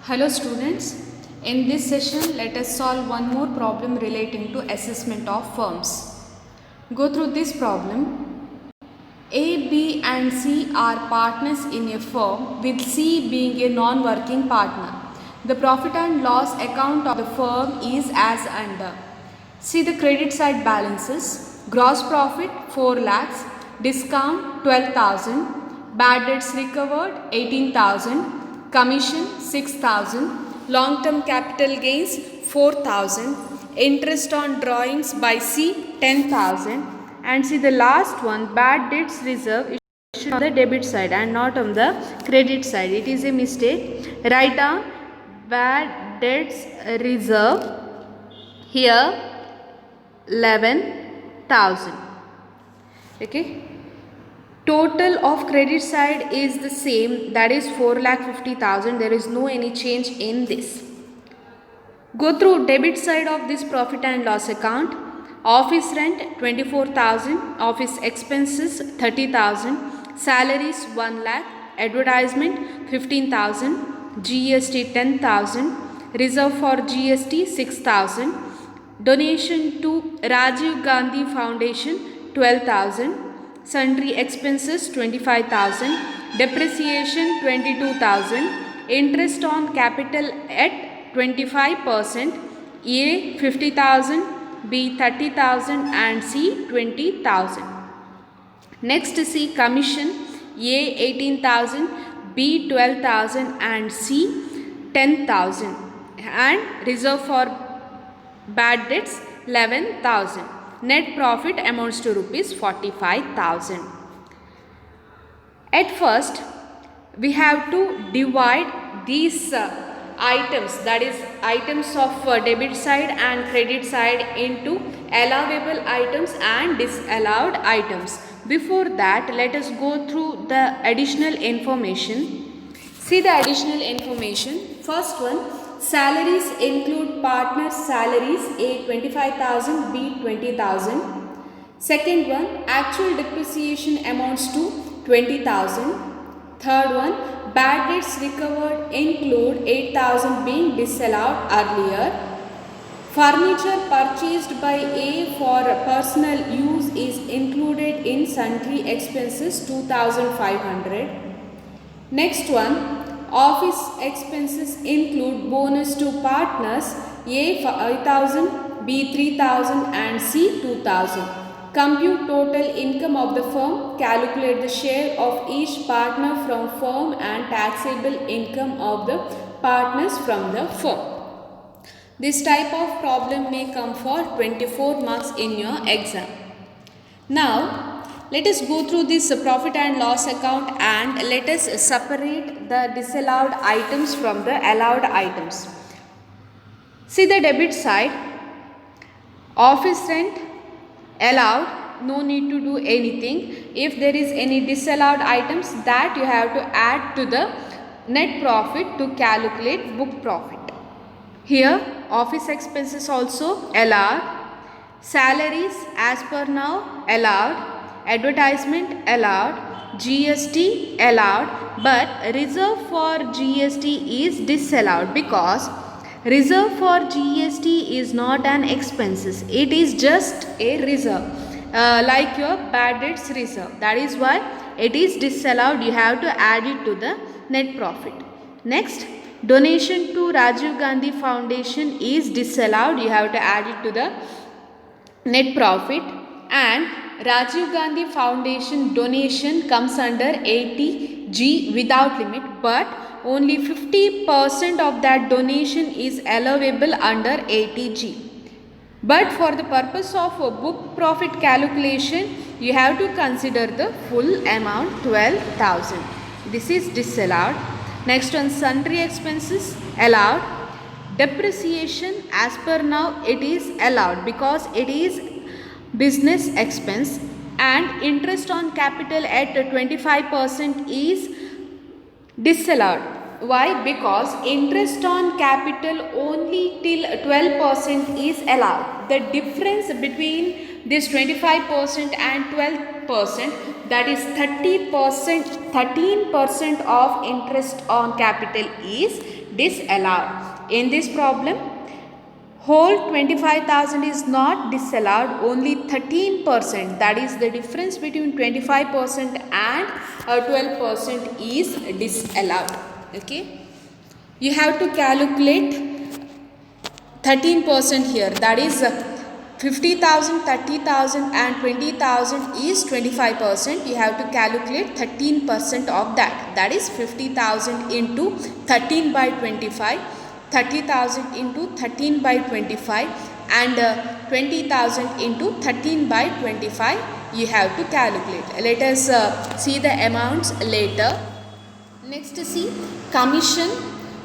Hello students, in this session let us solve one more problem relating to assessment of firms. Go through this problem. A, B and C are partners in a firm with C being a non-working partner. The profit and loss account of the firm is as under. See the credit side balances. Gross profit 4 lakhs, discount 12,000, bad debts recovered 18,000, commission 6,000, long-term capital gains 4,000, interest on drawings by C 10,000, and see the last one, bad debts reserve is shown on the debit side and not on the credit side. It is a mistake. Write down bad debts reserve here 11,000. Okay. Total of credit side is the same, that is 4,50,000. There is no any change in this. Go through debit side of this profit and loss account. Office rent 24,000, office expenses 30,000, salaries 1 lakh, advertisement 15,000, GST 10,000, reserve for GST 6,000, donation to Rajiv Gandhi Foundation 12,000, sundry expenses 25,000, depreciation 22,000, interest on capital at 25%, A 50,000, B 30,000 and C 20,000. Next see commission, A 18,000, B 12,000 and C 10,000, and reserve for bad debts 11,000. Net profit amounts to rupees 45,000. At first we have to divide these items, that is items of debit side and credit side, into allowable items and disallowed items. Before that, let us go through the additional information. See the additional information. First one, salaries include partners' salaries, A 25,000, B 20,000. Second one, actual depreciation amounts to 20,000. Third one, bad debts recovered include 8,000 being disallowed earlier. Furniture purchased by A for personal use is included in sundry expenses 2,500. Next one, office expenses include bonus to partners, A 5,000, B 3,000 and C 2,000. Compute total income of the firm, calculate the share of each partner from firm and taxable income of the partners from the firm. This type of problem may come for 24 marks in your exam. Now, let us go through this profit and loss account and let us separate the disallowed items from the allowed items. See the debit side, office rent allowed, no need to do anything. If there is any disallowed items, that you have to add to the net profit to calculate book profit. Here office expenses also allowed, salaries as per now allowed, advertisement allowed, GST allowed, but reserve for GST is disallowed because reserve for GST is not an expenses, it is just a reserve, like your bad debts reserve. That is why it is disallowed. You have to add it to the net profit. Next, donation to Rajiv Gandhi Foundation is disallowed. You have to add it to the net profit, and Rajiv Gandhi Foundation donation comes under 80G without limit, but only 50% of that donation is allowable under 80G. But for the purpose of book profit calculation, you have to consider the full amount 12,000. This is disallowed. Next one, sundry expenses allowed. Depreciation as per now it is allowed because it is business expense, and interest on capital at 25% is disallowed. Why? Because interest on capital only till 12% is allowed. The difference between this 25% and 12%, that is 30%, 13% of interest on capital is disallowed. In this problem, whole 25,000 is not disallowed, only 13%, that is the difference between 25% and 12% is disallowed. Okay, you have to calculate 13% here, that is 50,000, 30,000 and 20,000 is 25%. You have to calculate 13% of that, that is 50,000 into 13 by 25, 30,000 into 13 by 25 and 20,000 into 13 by 25 you have to calculate. Let us see the amounts later. Next, see commission.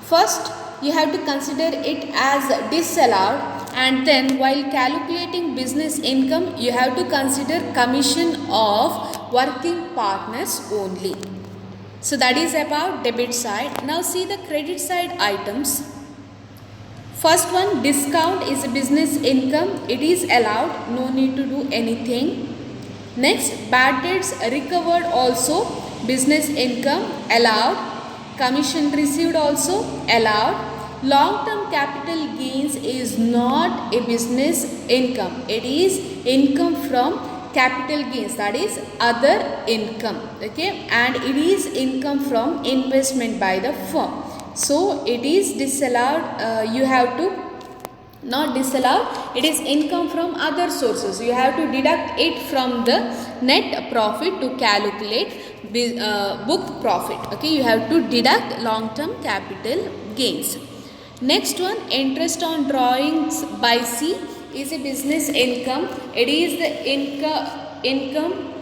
First you have to consider it as disallowed, and then while calculating business income you have to consider commission of working partners only. So that is about debit side. Now see the credit side items. First one, discount is a business income, it is allowed, no need to do anything. Next, bad debts recovered also business income, allowed. Commission received also allowed. Long term capital gains is not a business income, it is income from capital gains, that is other income. Okay, and it is income from investment by the firm. So it is disallowed, you have to not disallowed, it is income from other sources. You have to deduct it from the net profit to calculate book profit. Okay, you have to deduct long term capital gains. Next one, interest on drawings by C is a business income. It is the income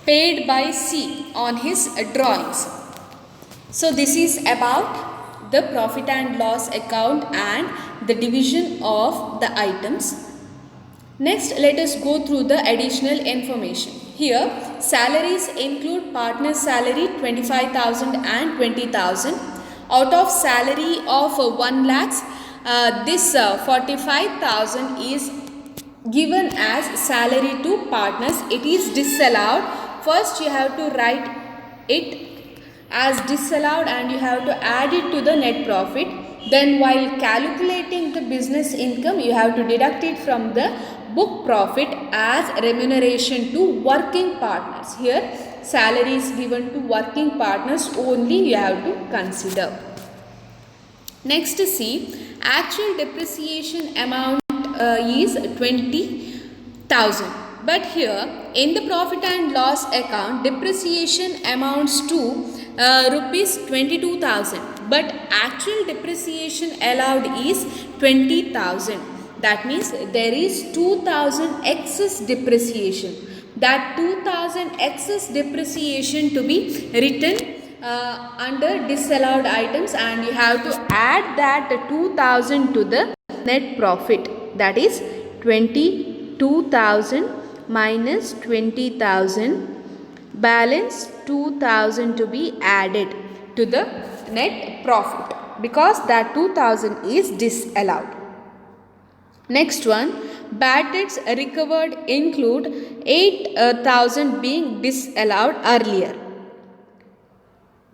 paid by C on his drawings. So this is about the profit and loss account and the division of the items. Next, let us go through the additional information. Here, salaries include partner's salary 25,000 and 20,000. Out of salary of 1 lakh, this 45,000 is given as salary to partners. It is disallowed. First, you have to write it as disallowed and you have to add it to the net profit. Then while calculating the business income, you have to deduct it from the book profit as remuneration to working partners. Here salary is given to working partners only, you have to consider. Next, see actual depreciation amount is 20,000. But here in the profit and loss account, depreciation amounts to rupees 22,000, but actual depreciation allowed is 20,000. That means there is 2,000 excess depreciation. That 2,000 excess depreciation to be written under disallowed items, and you have to add that 2,000 to the net profit. That is 22,000 minus 20,000, balance 2,000 to be added to the net profit because that 2,000 is disallowed. Next one, bad debts recovered include 8,000 being disallowed earlier.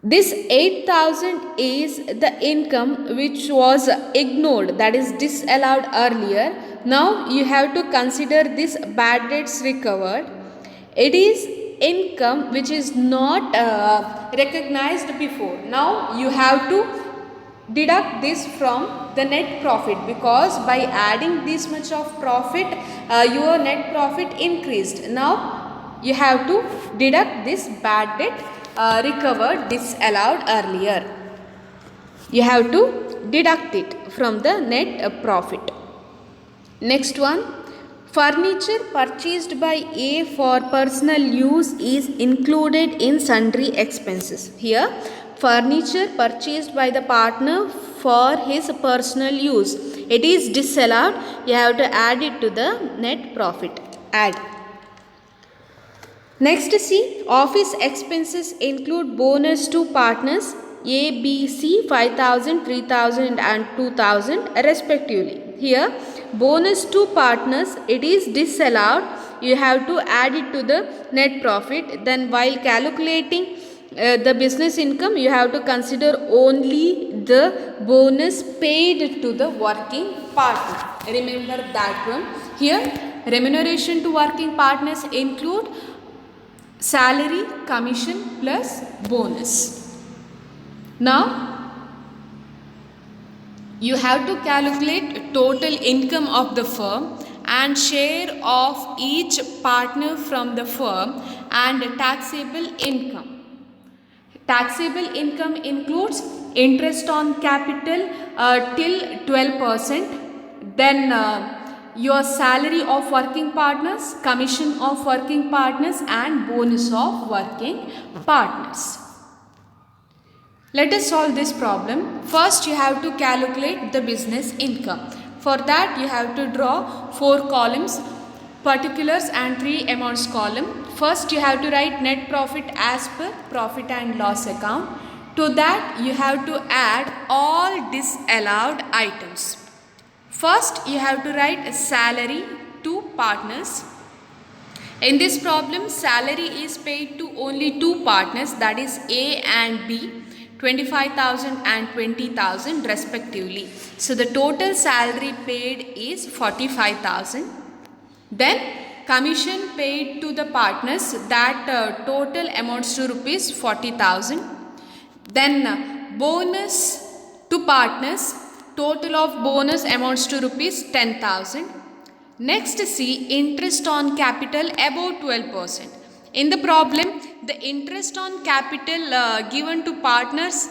This 8,000 is the income which was ignored, that is disallowed earlier. Now you have to consider this bad debts recovered. It is income which is not recognized before. Now you have to deduct this from the net profit because by adding this much of profit, your net profit increased. Now you have to deduct this bad debt recovered disallowed earlier. You have to deduct it from the net profit. Next one, furniture purchased by A for personal use is included in sundry expenses. Here, furniture purchased by the partner for his personal use, it is disallowed. You have to add it to the net profit. Add. Next, see office expenses include bonus to partners A, B, C 5,000, 3,000 and 2,000 respectively. Here bonus to partners, it is disallowed. You have to add it to the net profit. Then while calculating the business income, you have to consider only the bonus paid to the working partner. Remember that one. Here remuneration to working partners include salary, commission plus bonus. Now you have to calculate total income of the firm and share of each partner from the firm and taxable income. Taxable income includes interest on capital till 12%, then your salary of working partners, commission of working partners and bonus of working partners. Let us solve this problem. First you have to calculate the business income. For that you have to draw 4 columns, particulars and 3 amounts column. First you have to write net profit as per profit and loss account. To that you have to add all disallowed items. First you have to write salary to partners. In this problem salary is paid to only 2 partners, that is A and B, 25,000 and 20,000 respectively. So the total salary paid is 45,000. Then commission paid to the partners, that total amounts to rupees 40,000. Then bonus to partners, total of bonus amounts to rupees 10,000. Next see interest on capital above 12%. In the problem the interest on capital given to partners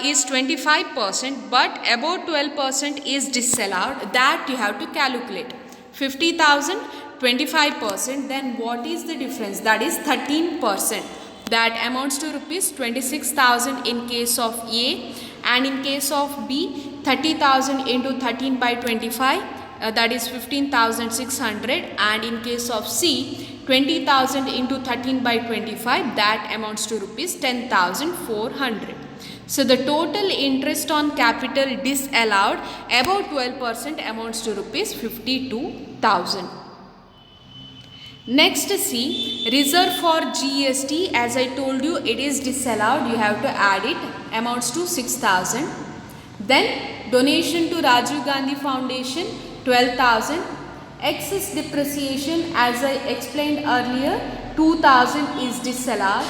is 25%, but above 12% is disallowed. That you have to calculate. 50,000, 25%, then what is the difference? That is 13%. That amounts to rupees 26,000 in case of A, and in case of B 30,000 into 13 by 25, that is 15,600, and in case of C 20,000 into 13 by 25, that amounts to rupees 10,400. So the total interest on capital disallowed above 12% amounts to rupees 52,000. Next see reserve for GST. As I told you, it is disallowed, you have to add it, amounts to 6,000. Then donation to Rajiv Gandhi Foundation 12,000. Excess depreciation, as I explained earlier, 2,000 is disallowed.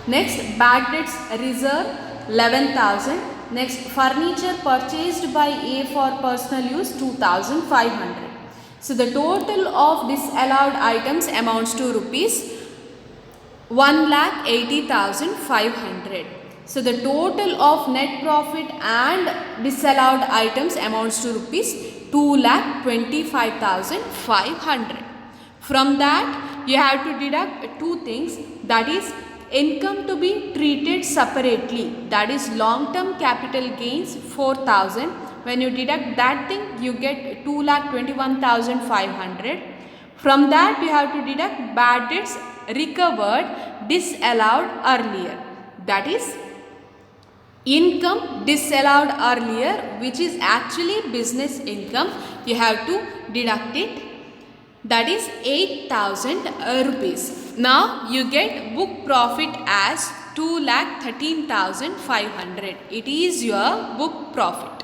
Next bad debts reserve 11,000. Next furniture purchased by A for personal use 2,500. So the total of disallowed items amounts to rupees 1,80,500. So the total of net profit and disallowed items amounts to rupees 2,25,500. From that you have to deduct 2 things, that is income to be treated separately, that is long term capital gains 4,000. When you deduct that thing you get 2,21,500. From that you have to deduct bad debts recovered disallowed earlier, that is income disallowed earlier, which is actually business income. You have to deduct it, that is 8,000 rupees. Now you get book profit as 2,13,500. It is your book profit.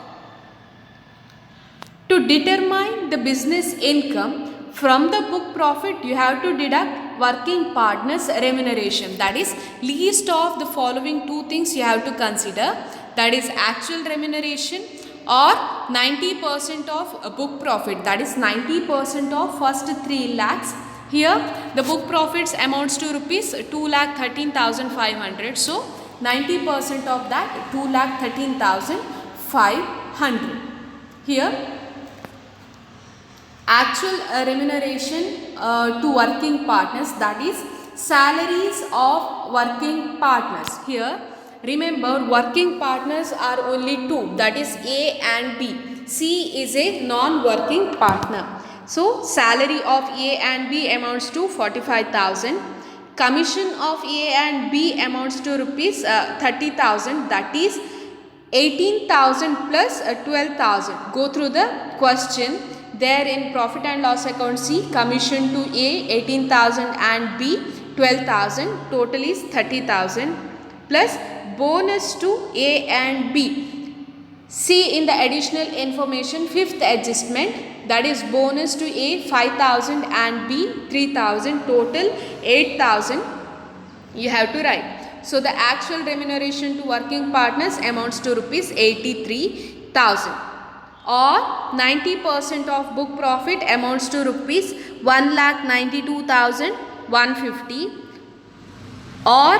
To determine the business income from the book profit, you have to deduct working partners remuneration, that is least of the following 2 things you have to consider, that is actual remuneration or 90% of book profit, that is 90% of first 3 lakhs. Here the book profits amounts to rupees 2,13,500. So 90% of that 2,13,500. Here actual remuneration to working partners, that is salaries of working partners. Here remember working partners are only 2, that is A and B. C is a non-working partner. So salary of A and B amounts to 45,000. Commission of A and B amounts to rupees 30,000, that is 18,000 plus 12,000. Go through the question. There in profit and loss account, C, commission to A 18,000 and B 12,000. Total is 30,000 plus bonus to A and B. See in the additional information, fifth adjustment, that is bonus to A 5,000 and B 3,000, total 8,000 you have to write. So the actual remuneration to working partners amounts to rupees 83,000, or 90% of book profit amounts to rupees 1,92,150 or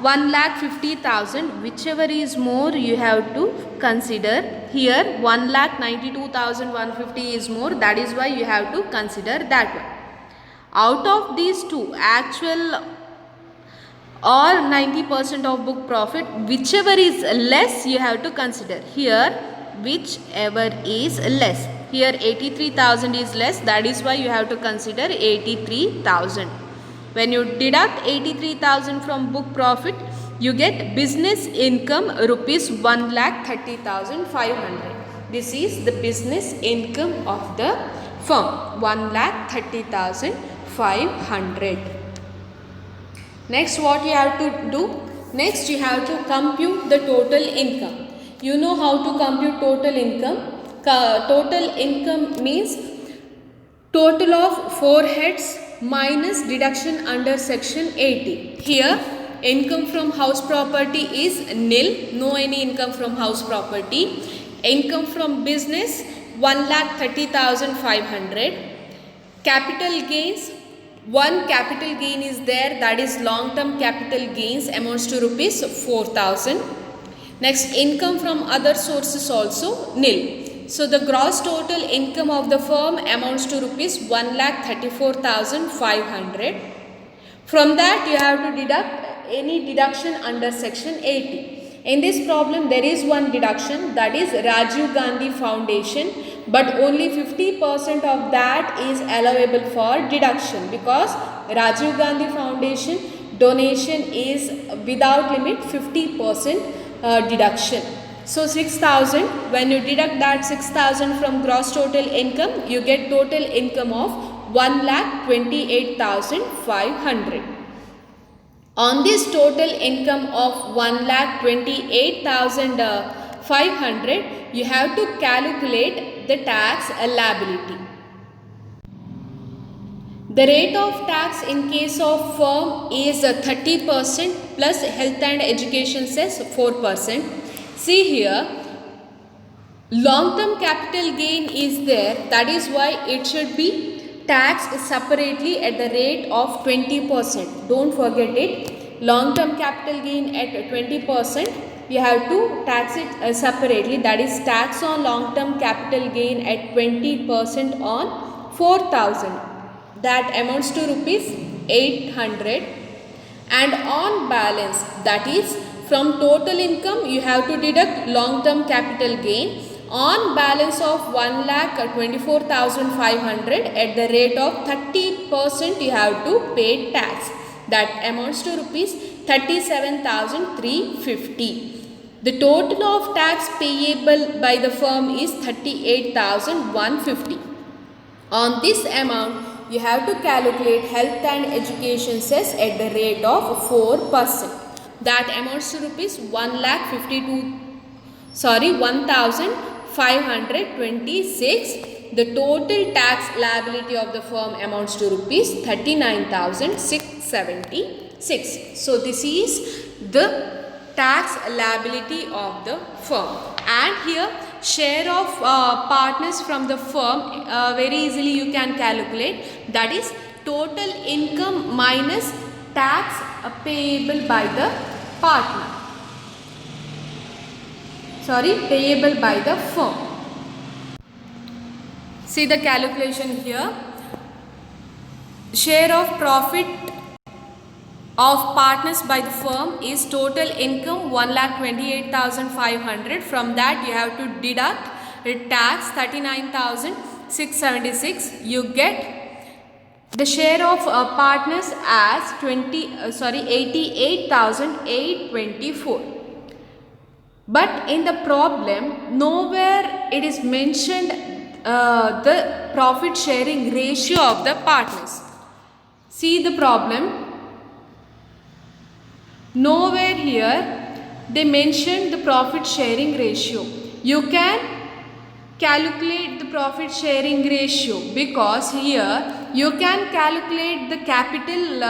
1,50,000, whichever is more you have to consider. Here 1,92,150 is more, that is why you have to consider that one. Out of these two, actual or 90% of book profit, whichever is less you have to consider. Here whichever is less, here 83,000 is less, that is why you have to consider 83,000. When you deduct 83,000 from book profit, you get business income rupees 1,30,500. This is the business income of the firm, 1,30,500. Next, what you have to do? Next, you have to compute the total income. You know how to compute total income. Total income means total of 4 heads minus deduction under section 80. Here, income from house property is nil, no any income from house property. Income from business 1,30,500. Capital gains, one capital gain is there, that is long term capital gains, amounts to rupees 4,000. Next, income from other sources also nil. So the gross total income of the firm amounts to rupees 1,34,500. From that you have to deduct any deduction under section 80. In this problem there is one deduction, that is Rajiv Gandhi Foundation, but only 50% of that is allowable for deduction, because Rajiv Gandhi Foundation donation is without limit 50% deduction. So 6,000, when you deduct that 6,000 from gross total income, you get total income of 1,28,500. On this total income of 1,28,500, you have to calculate the tax liability. The rate of tax in case of firm is 30% plus health and education cess 4%. See here, long term capital gain is there, that is why it should be taxed separately at the rate of 20%. Don't forget it. Long term capital gain at 20%, you have to tax it separately, that is tax on long term capital gain at 20% on 4,000. That amounts to rupees 800, and on balance, that is from total income you have to deduct long term capital gain. On balance of 1,24,500 at the rate of 30% you have to pay tax. That amounts to rupees 37,350. The total of tax payable by the firm is 38,150. On this amount, you have to calculate health and education cess at the rate of 4%. That amounts to rupees 1,526. The total tax liability of the firm amounts to rupees 39,676. So this is the tax liability of the firm. And here share of partners from the firm, very easily you can calculate, that is total income minus tax payable by the partner, payable by the firm. See the calculation here. Share of profit of partners by the firm is total income 1,28,500. From that you have to deduct tax 39,676. You get the share of partners as 88,824. But in the problem, nowhere it is mentioned the profit sharing ratio of the partners. See the problem. Nowhere here they mentioned the profit sharing ratio. You can calculate the profit sharing ratio because here you can calculate the capital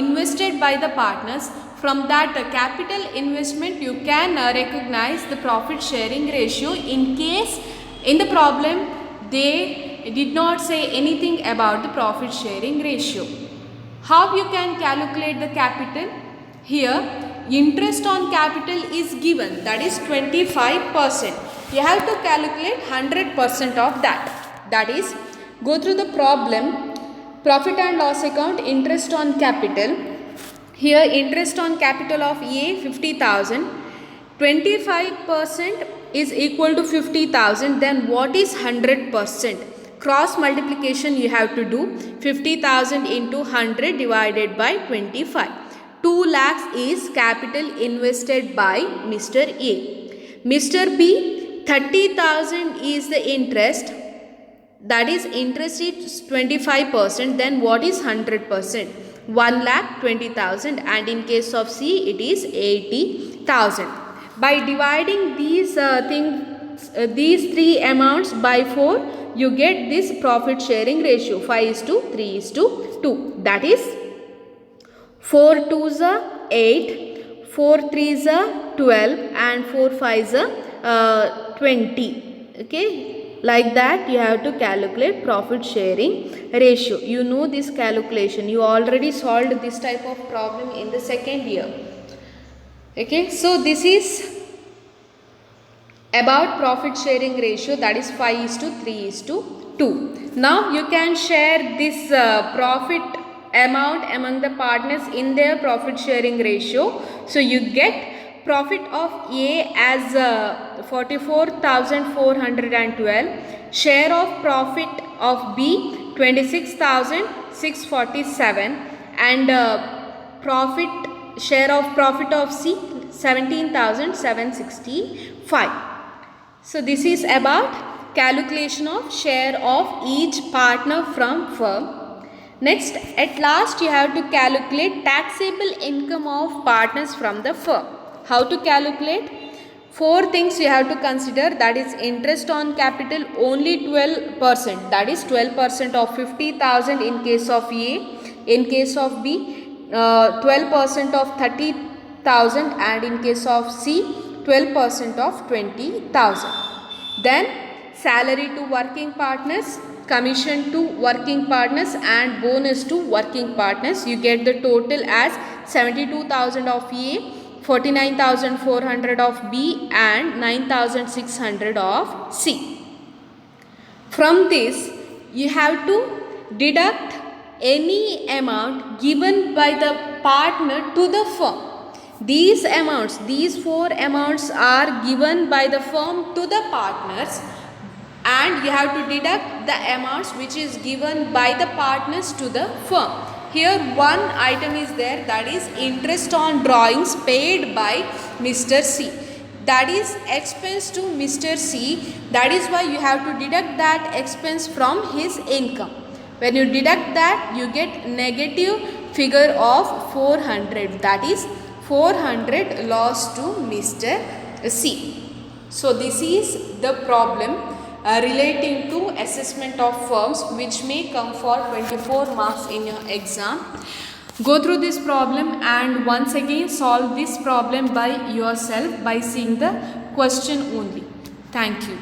invested by the partners. From that capital investment you can recognize the profit sharing ratio. In case in the problem they did not say anything about the profit sharing ratio. How you can calculate the capital? Here interest on capital is given, that is 25%. You have to calculate 100% of that. That is, go through the problem, profit and loss account, interest on capital. Here interest on capital of A 50,000, 25% is equal to 50,000. Then what is 100%? Cross multiplication you have to do. 50,000 into 100 divided by 25. 2 lakhs is capital invested by Mr. A. Mr. B, 30,000 is the interest. That is, interest is 25%. Then what is 100%? 1,20,000, and in case of C it is 80,000. By dividing these these three amounts by 4, you get this profit sharing ratio 5:3:2. That is 4 2s are 8, 4 3s are 12, and 4 5s are 20. Okay. Like that you have to calculate profit sharing ratio. You know this calculation. You already solved this type of problem in the second year. Okay. So this is about profit sharing ratio, that is 5:3:2. Now you can share this profit amount among the partners in their profit sharing ratio. So you get profit of A as 44,412, share of profit of B 26,647, and share of profit of C 17,765. So this is about calculation of share of each partner from firm. Next, at last you have to calculate taxable income of partners from the firm. How to calculate? 4 things you have to consider, that is interest on capital only 12%, that is 12% of 50,000 in case of A, in case of B 12% of 30,000, and in case of C 12% of 20,000. Then salary to working partners, commission to working partners, and bonus to working partners. You get the total as 72,000 of A, 49,400 of B, and 9,600 of C. From this you have to deduct any amount given by the partner to the firm. These amounts, these 4 amounts are given by the firm to the partners, and you have to deduct the amounts which is given by the partners to the firm. Here one item is there, that is interest on drawings paid by Mr. C. That is expense to Mr. C. That is why you have to deduct that expense from his income. When you deduct that, you get negative figure of 400. That is 400 loss to Mr. C. So this is the problem relating to assessment of firms, which may come for 24 marks in your exam. Go through this problem and once again solve this problem by yourself by seeing the question only. Thank you.